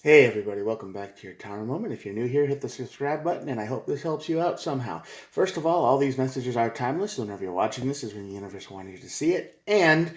Hey everybody, welcome back to your Tower Moment. If you're new here, hit the subscribe button and I hope this helps you out somehow. First of all these messages are timeless. So whenever you're watching this is when the universe wanted you to see it. And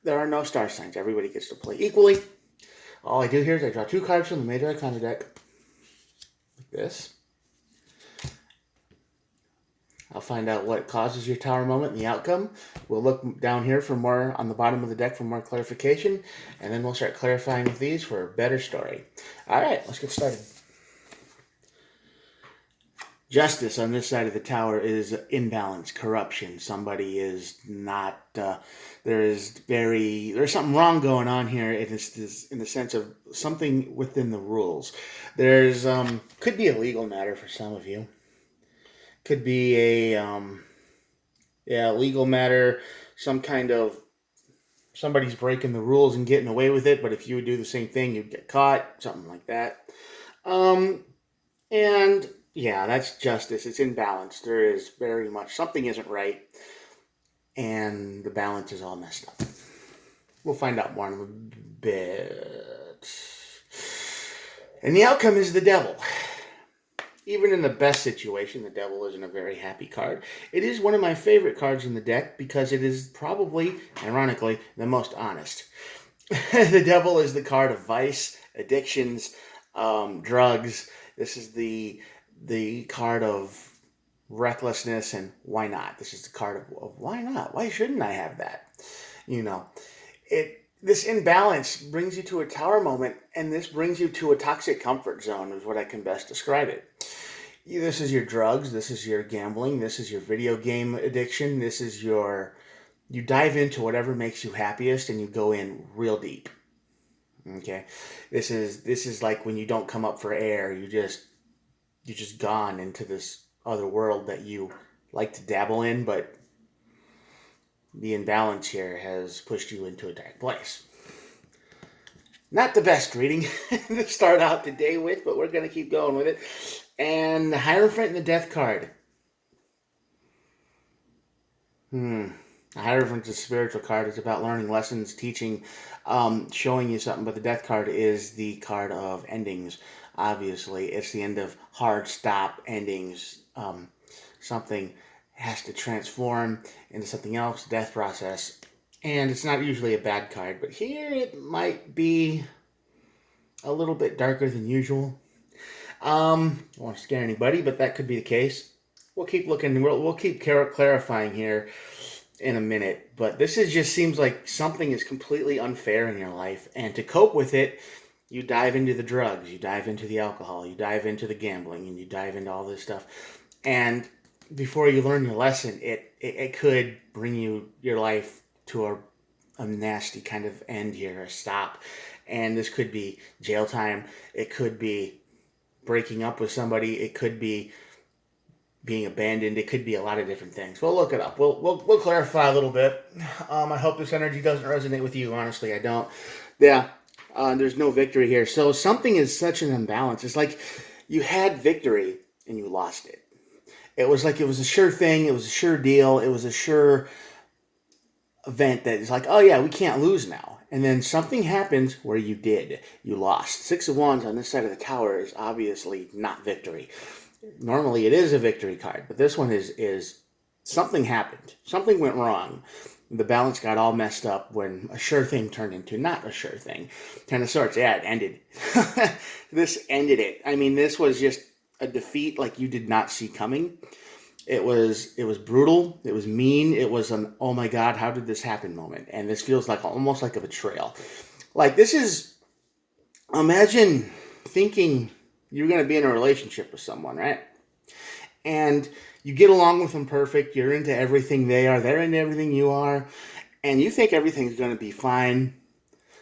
there are no star signs. Everybody gets to play equally. All I do here is I draw two cards from the Major Arcana deck, like this. I'll find out what causes your Tower Moment and the outcome. We'll look down here for more on the bottom of the deck for more clarification, and then we'll start clarifying with these for a better story. All right, let's get started. Justice on this side of the tower is imbalance, corruption. Somebody is not. There's something wrong going on here. It is in the sense of something within the rules. There's could be a legal matter for some of you. Could be a legal matter. Some kind of somebody's breaking the rules and getting away with it. But if you would do the same thing, you'd get caught. Something like that. And yeah, that's justice. It's imbalance. There is very much something isn't right, and the balance is all messed up. We'll find out more in a bit. And the outcome is the devil. Even in the best situation, the devil isn't a very happy card. It is one of my favorite cards in the deck because it is probably, ironically, the most honest. The devil is the card of vice, addictions, drugs. This is the card of recklessness and why not. This is the card of why not. Why shouldn't I have that? You know, this imbalance brings you to a tower moment, and this brings you to a toxic comfort zone is what I can best describe it. This is your drugs, this is your gambling, this is your video game addiction, this is your you dive into whatever makes you happiest and you go in real deep. Okay, this is like when you don't come up for air. You're just gone into this other world that you like to dabble in, but the imbalance here has pushed you into a dark place. Not the best reading to start out the day with, but we're going to keep going with it. And the Hierophant and the Death card. The Hierophant's a spiritual card. It's about learning lessons, teaching, showing you something. But the Death card is the card of endings. Obviously, it's the end of hard stop endings. Something has to transform into something else, death process. And it's not usually a bad card, but here it might be a little bit darker than usual. I don't want to scare anybody, but that could be the case. We'll keep looking. We'll keep clarifying here in a minute. But just seems like something is completely unfair in your life, and to cope with it, you dive into the drugs, you dive into the alcohol, you dive into the gambling, and you dive into all this stuff. And before you learn your lesson, it could bring your life to a nasty kind of end here, a stop. And this could be jail time. It could be breaking up with somebody. It could be being abandoned. It could be a lot of different things. We'll look it up. We'll clarify a little bit. I hope this energy doesn't resonate with you. Honestly, I don't. Yeah, there's no victory here. So something is such an imbalance. It's like you had victory and you lost it. It was like it was a sure thing. It was a sure deal. It was a sure event that is like, oh yeah, we can't lose now. And then something happens where you lost. Six of Wands on this side of the tower is obviously not victory. Normally it is a victory card, but this one is something happened. Something went wrong. The balance got all messed up when a sure thing turned into not a sure thing. Ten of Swords, yeah, it ended. This ended it. I mean, this was just a defeat like you did not see coming. It was brutal. It was mean. It was an oh my god, how did this happen moment. And this feels like almost like a betrayal. Like this is imagine thinking you're going to be in a relationship with someone, right? And you get along with them perfect. You're into everything they are. They're into everything you are. And you think everything's going to be fine.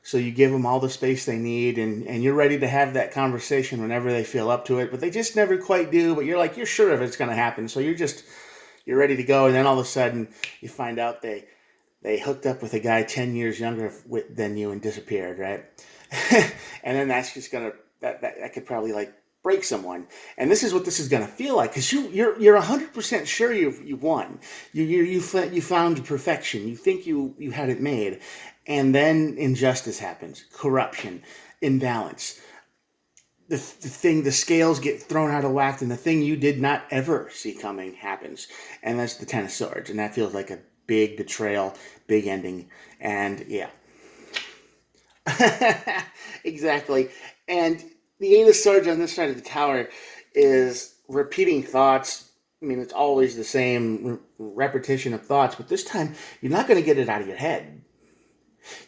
So you give them all the space they need, and you're ready to have that conversation whenever they feel up to it. But they just never quite do. But you're sure if it's going to happen. So you're ready to go. And then all of a sudden you find out they hooked up with a guy 10 years younger than you and disappeared, right? And then that's just going to, that could probably like break someone. And this is what this is going to feel like, because you're 100% sure you won. You found perfection. You think you had it made, and then injustice happens, corruption, imbalance. the scales get thrown out of whack, and the thing you did not ever see coming happens, and that's the Ten of Swords, and that feels like a big betrayal, big ending, and yeah. Exactly. And the Eight of Swords on this side of the tower is repeating thoughts. I mean, it's always the same repetition of thoughts, but this time you're not going to get it out of your head.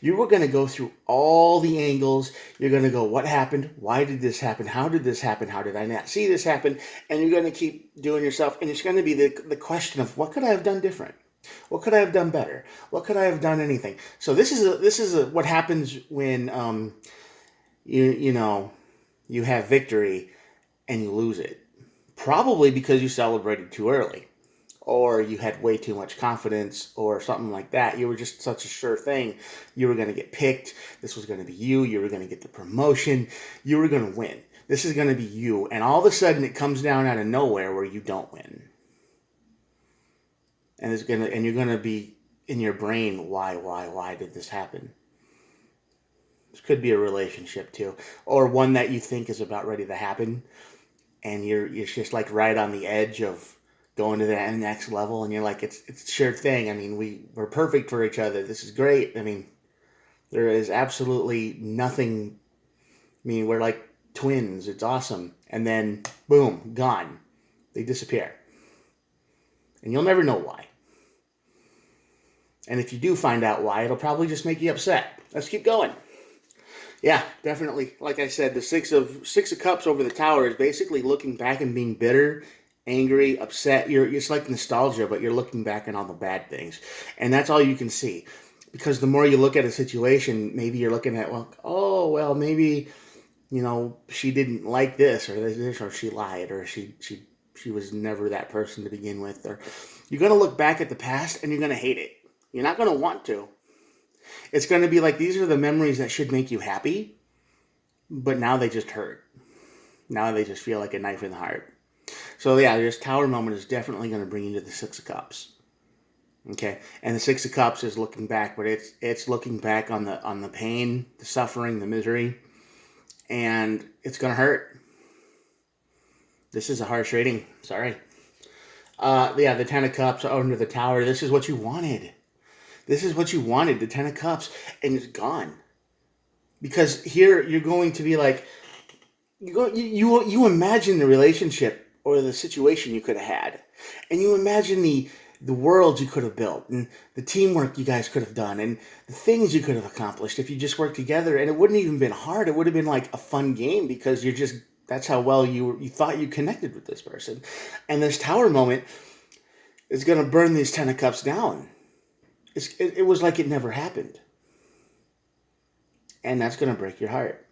You were going to go through all the angles. You're going to go, what happened? Why did this happen? How did this happen? How did I not see this happen? And you're going to keep doing yourself. And it's going to be the question of, what could I have done different? What could I have done better? What could I have done anything? So this is what happens when you have victory and you lose it. Probably because you celebrated too early, or you had way too much confidence, or something like that. You were just such a sure thing. You were going to get picked. This was going to be you. You were going to get the promotion. You were going to win. This is going to be you. And all of a sudden it comes down out of nowhere where you don't win. And you're going to be in your brain, why did this happen? This could be a relationship too, or one that you think is about ready to happen, and you're just like right on the edge of going to the next level, and you're like, it's a sure thing. I mean, we're perfect for each other. This is great. I mean, there is absolutely nothing. I mean, we're like twins. It's awesome. And then boom, gone. They disappear, and you'll never know why. And if you do find out why, it'll probably just make you upset. Let's keep going. Yeah, definitely. Like I said, the Six of Cups over the tower is basically looking back and being bitter, angry, upset. It's like nostalgia, but you're looking back on all the bad things. And that's all you can see. Because the more you look at a situation, maybe you're looking at, well, maybe, she didn't like this or this, or she lied, or she was never that person to begin with. Or you're going to look back at the past and you're going to hate it. You're not going to want to. It's going to be like, these are the memories that should make you happy, but now they just hurt. Now they just feel like a knife in the heart. So yeah, this tower moment is definitely going to bring you to the Six of Cups. Okay, and the Six of Cups is looking back, but it's looking back on the pain, the suffering, the misery, and it's going to hurt. This is a harsh rating. Sorry. The Ten of Cups under the tower. This is what you wanted. This is what you wanted, the Ten of Cups, and it's gone. Because here you're going to be like, you imagine the relationship or the situation you could have had, and you imagine the world you could have built, and the teamwork you guys could have done, and the things you could have accomplished if you just worked together. And it wouldn't even been hard. It would have been like a fun game, because that's how well you thought you connected with this person. And this tower moment is going to burn these Ten of Cups down. It was like it never happened. And that's going to break your heart.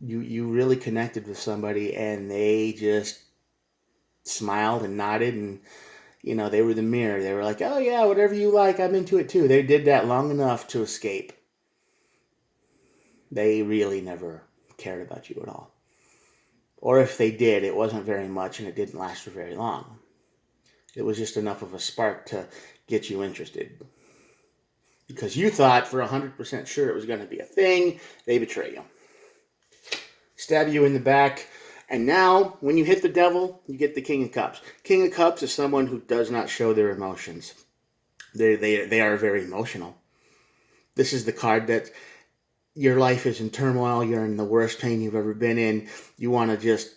You really connected with somebody, and they just smiled and nodded, and they were the mirror. They were like, oh yeah, whatever you like, I'm into it too. They did that long enough to escape. They really never cared about you at all. Or if they did, it wasn't very much, and it didn't last for very long. It was just enough of a spark to get you interested. Because you thought for 100% sure it was going to be a thing. They betray you. Stab you in the back. And now, when you hit the devil, you get the King of Cups. King of Cups is someone who does not show their emotions. They are very emotional. This is the card that your life is in turmoil. You're in the worst pain you've ever been in. You want to just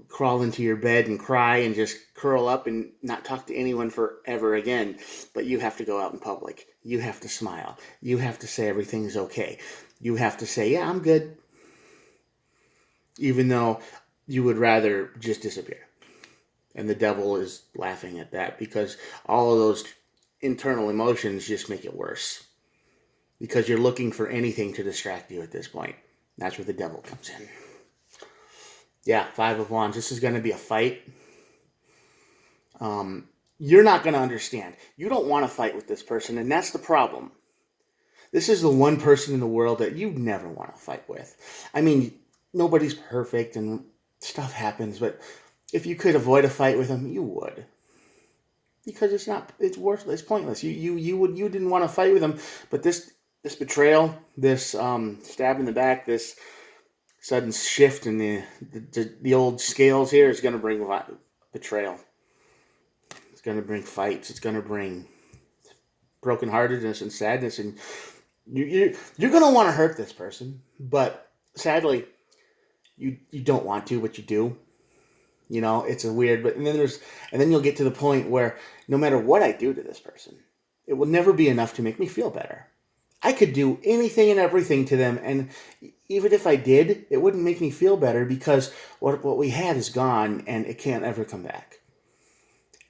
crawl into your bed and cry and just curl up and not talk to anyone forever again. But you have to go out in public. You have to smile. You have to say everything's okay. You have to say, yeah, I'm good. Even though you would rather just disappear. And the devil is laughing at that, because all of those internal emotions just make it worse. Because you're looking for anything to distract you at this point. That's where the devil comes in. Yeah, Five of Wands. This is going to be a fight. You're not going to understand. You don't want to fight with this person, and that's the problem. This is the one person in the world that you never want to fight with. I mean, nobody's perfect, and stuff happens, but if you could avoid a fight with them, you would. Because it's worthless, it's pointless. You didn't want to fight with them, but this betrayal, this stab in the back, this Sudden shift in the old scales here is going to bring betrayal. It's going to bring fights. It's going to bring brokenheartedness and sadness, and you're going to want to hurt this person, but sadly, you don't want to, but you do. It's a weird, but and then you'll get to the point where no matter what I do to this person, it will never be enough to make me feel better. I could do anything and everything to them, and even if I did, it wouldn't make me feel better because what we had is gone and it can't ever come back.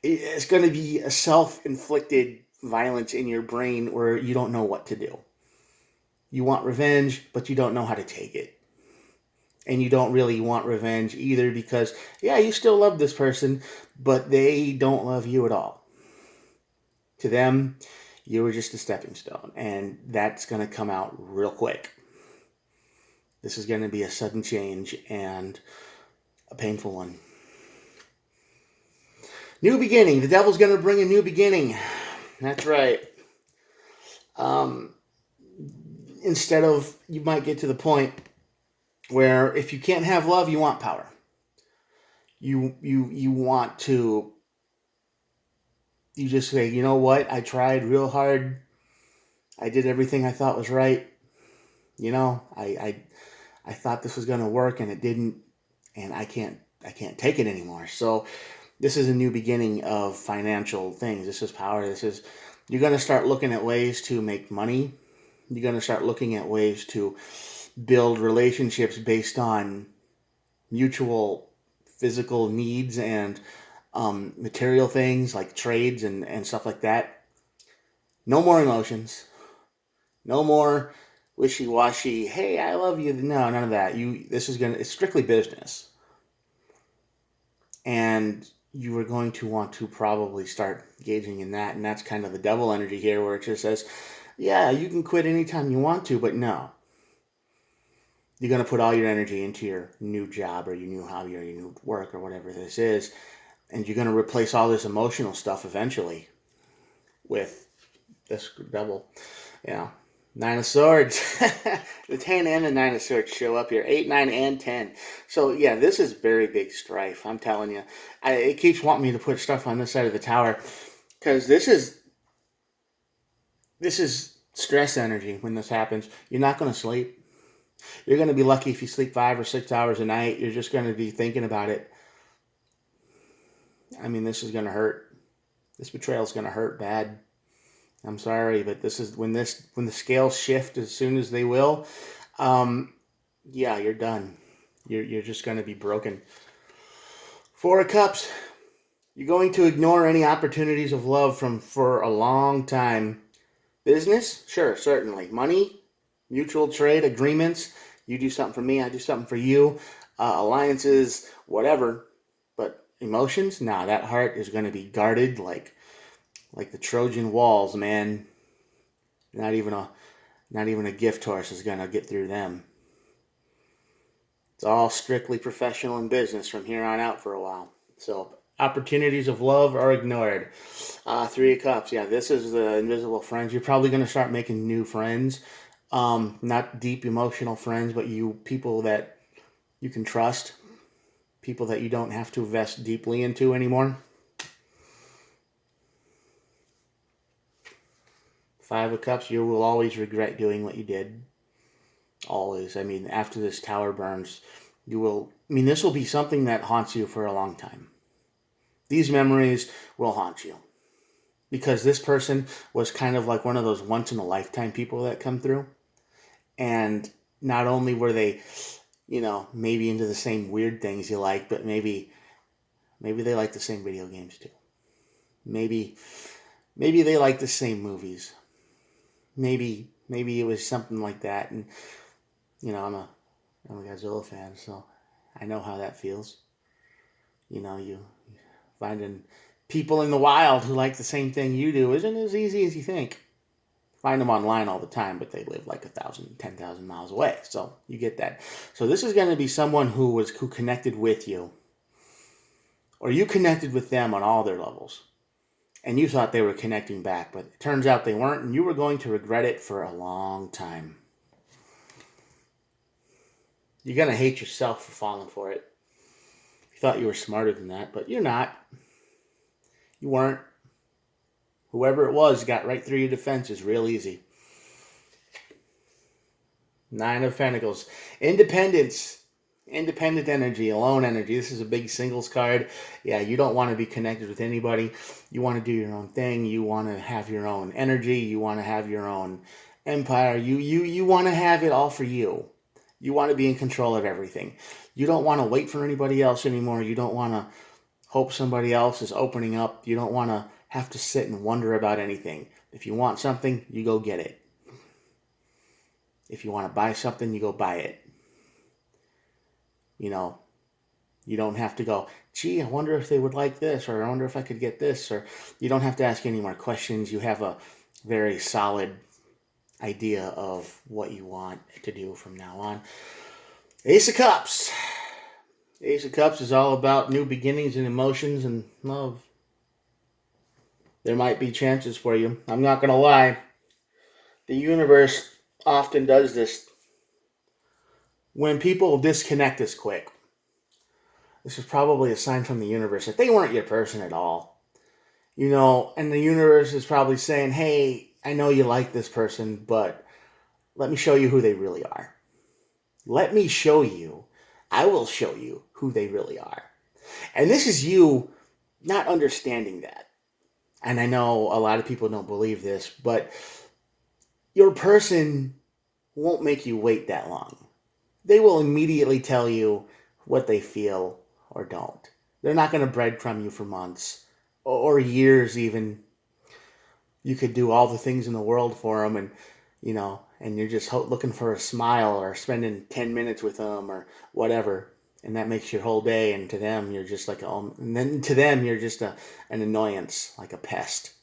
It's going to be a self-inflicted violence in your brain where you don't know what to do. You want revenge, but you don't know how to take it. And you don't really want revenge either because, yeah, you still love this person, but they don't love you at all. To them, you were just a stepping stone, and that's going to come out real quick. This is going to be a sudden change and a painful one. New beginning. The devil's going to bring a new beginning. That's right. Instead of, you might get to the point where if you can't have love, you want power. You want to, you just say, you know what? I tried real hard. I did everything I thought was right. I thought this was going to work and it didn't, and I can't take it anymore. So this is a new beginning of financial things. This is power. You're going to start looking at ways to make money. You're going to start looking at ways to build relationships based on mutual physical needs and material things like trades and stuff like that. No more emotions. No more wishy-washy, hey, I love you. No, none of that. It's strictly business. And you are going to want to probably start engaging in that. And that's kind of the devil energy here where it just says, yeah, you can quit anytime you want to, but no. You're going to put all your energy into your new job or your new hobby or your new work or whatever this is. And you're going to replace all this emotional stuff eventually with this devil. Nine of Swords. The 10 and the 9 of Swords show up here. 8, 9, and 10. So, yeah, this is very big strife. I'm telling you. It keeps wanting me to put stuff on this side of the tower. Because this is stress energy when this happens. You're not going to sleep. You're going to be lucky if you sleep 5 or 6 hours a night. You're just going to be thinking about it. I mean, this is going to hurt. This betrayal is going to hurt bad. I'm sorry, but this is when the scales shift as soon as they will. Yeah, you're done. You're just going to be broken. 4 of Cups. You're going to ignore any opportunities of love for a long time. Business? Sure, certainly. Money? Mutual trade agreements? You do something for me, I do something for you. Alliances? Whatever. But emotions? Nah, that heart is going to be guarded like the Trojan walls, man. Not even a gift horse is going to get through them. It's all strictly professional and business from here on out for a while. So opportunities of love are ignored. 3 of Cups. Yeah, this is the invisible friends. You're probably going to start making new friends. Not deep emotional friends, but people that you can trust. People that you don't have to invest deeply into anymore. 5 of Cups. You will always regret doing what you did. Always. I mean, after this tower burns, this will be something that haunts you for a long time. These memories will haunt you. Because this person was kind of like one of those once-in-a-lifetime people that come through. And not only were they, maybe into the same weird things you like, but maybe they like the same video games too. Maybe they like the same movies. Maybe it was something like that. And, I'm a Godzilla fan, so I know how that feels. You finding people in the wild who like the same thing you do isn't as easy as you think. Find them online all the time, but they live like 1,000, 10,000 miles away. So you get that. So this is going to be someone who connected with you, or you connected with them on all their levels, and you thought they were connecting back, but it turns out they weren't, and you were going to regret it for a long time. You're going to hate yourself for falling for it. You thought you were smarter than that, but you're not. You weren't. Whoever it was got right through your defenses real easy. Nine of Pentacles. Independence. Independent energy, alone energy. This is a big singles card. Yeah, you don't want to be connected with anybody. You want to do your own thing. You want to have your own energy. You want to have your own empire. You want to have it all for you. You want to be in control of everything. You don't want to wait for anybody else anymore. You don't want to hope somebody else is opening up. You don't want to have to sit and wonder about anything. If you want something, you go get it. If you want to buy something, you go buy it. You know, you don't have to go, gee, I wonder if they would like this, or I wonder if I could get this, or you don't have to ask any more questions. You have a very solid idea of what you want to do from now on. Ace of Cups. Ace of Cups is all about new beginnings and emotions and love. There might be chances for you. I'm not going to lie. The universe often does this. When people disconnect this quick, this is probably a sign from the universe that they weren't your person at all. You know, and the universe is probably saying, hey, I know you like this person, but let me show you who they really are. Let me show you. I will show you who they really are. And this is you not understanding that. And I know a lot of people don't believe this, but your person won't make you wait that long. They will immediately tell you what they feel or don't. They're not going to breadcrumb you for months or years even. You could do all the things in the world for them, and you know, and you're just looking for a smile or spending 10 minutes with them or whatever, and that makes your whole day. And to them, you're just like and then to them, you're just an annoyance, like a pest.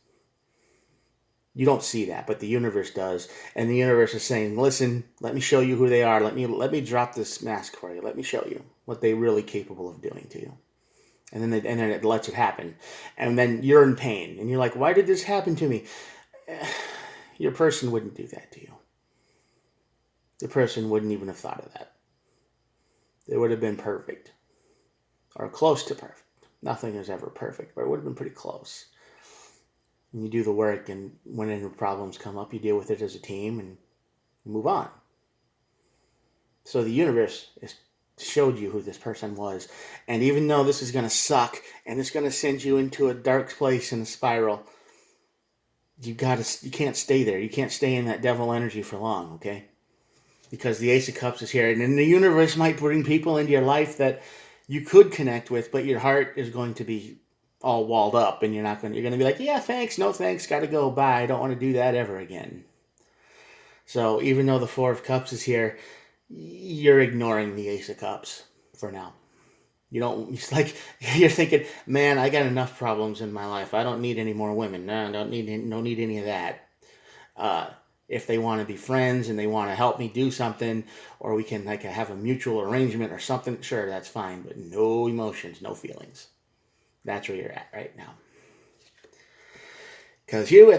You don't see that, but the universe does. And the universe is saying, listen, let me show you who they are. Let me drop this mask for you. Let me show you what they're really capable of doing to you. And then it lets it happen. And then you're in pain. And you're like, why did this happen to me? Your person wouldn't do that to you. The person wouldn't even have thought of that. They would have been perfect. Or close to perfect. Nothing is ever perfect, but it would have been pretty close. And you do the work, and when any problems come up, you deal with it as a team and move on. So the universe showed you who this person was. And even though this is going to suck and it's going to send you into a dark place in a spiral, you can't stay there. You can't stay in that devil energy for long, okay? Because the Ace of Cups is here. And then the universe might bring people into your life that you could connect with, but your heart is going to be all walled up, and you're going to be like, yeah, thanks, no thanks, gotta go, bye, I don't want to do that ever again. So even though the Four of Cups is here, you're ignoring the Ace of Cups for now. You don't, it's like, you're thinking, man, I got enough problems in my life, I don't need any more women. No, don't need any of that. If they want to be friends and they want to help me do something, or we can like have a mutual arrangement or something, sure, that's fine, but no emotions, no feelings. That's where you're at right now. Because you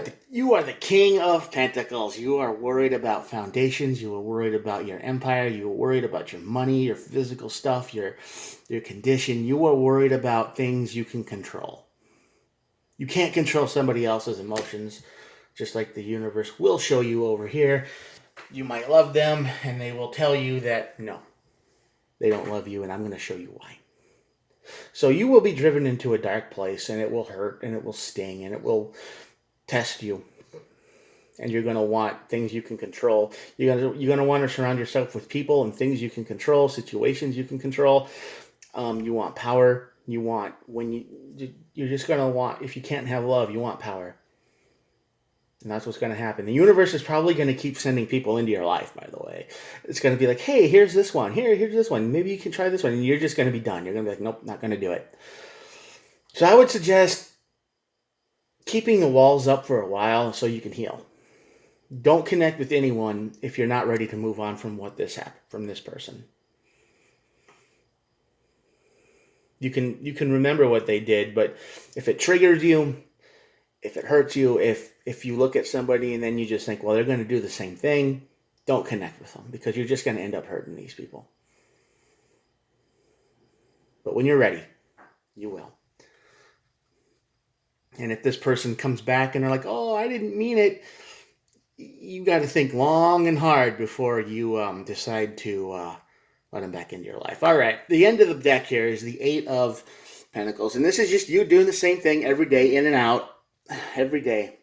are the King of Pentacles. You are worried about foundations. You are worried about your empire. You are worried about your money, your physical stuff, your condition. You are worried about things you can control. You can't control somebody else's emotions, just like the universe will show you over here. You might love them, and they will tell you that, no, they don't love you, and I'm going to show you why. So you will be driven into a dark place, and it will hurt, and it will sting, and it will test you. And you're going to want things you can control. You're going to want to surround yourself with people and things you can control, situations you can control. You want power. You're just going to want, if you can't have love, you want power. And that's what's going to happen. The universe is probably going to keep sending people into your life, by the way. It's going to be like, hey, here's this one. Here's this one. Maybe you can try this one. And you're just going to be done. You're going to be like, nope, not going to do it. So I would suggest keeping the walls up for a while so you can heal. Don't connect with anyone if you're not ready to move on from from this person. You can remember what they did, but if it triggers you, if it hurts you, if you look at somebody and then you just think, well, they're going to do the same thing, don't connect with them, because you're just going to end up hurting these people. But when you're ready, you will. And if this person comes back and they're like, oh, I didn't mean it, you got to think long and hard before you decide to let them back into your life. All right. The end of the deck here is the Eight of Pentacles. And this is just you doing the same thing every day, in and out, every day.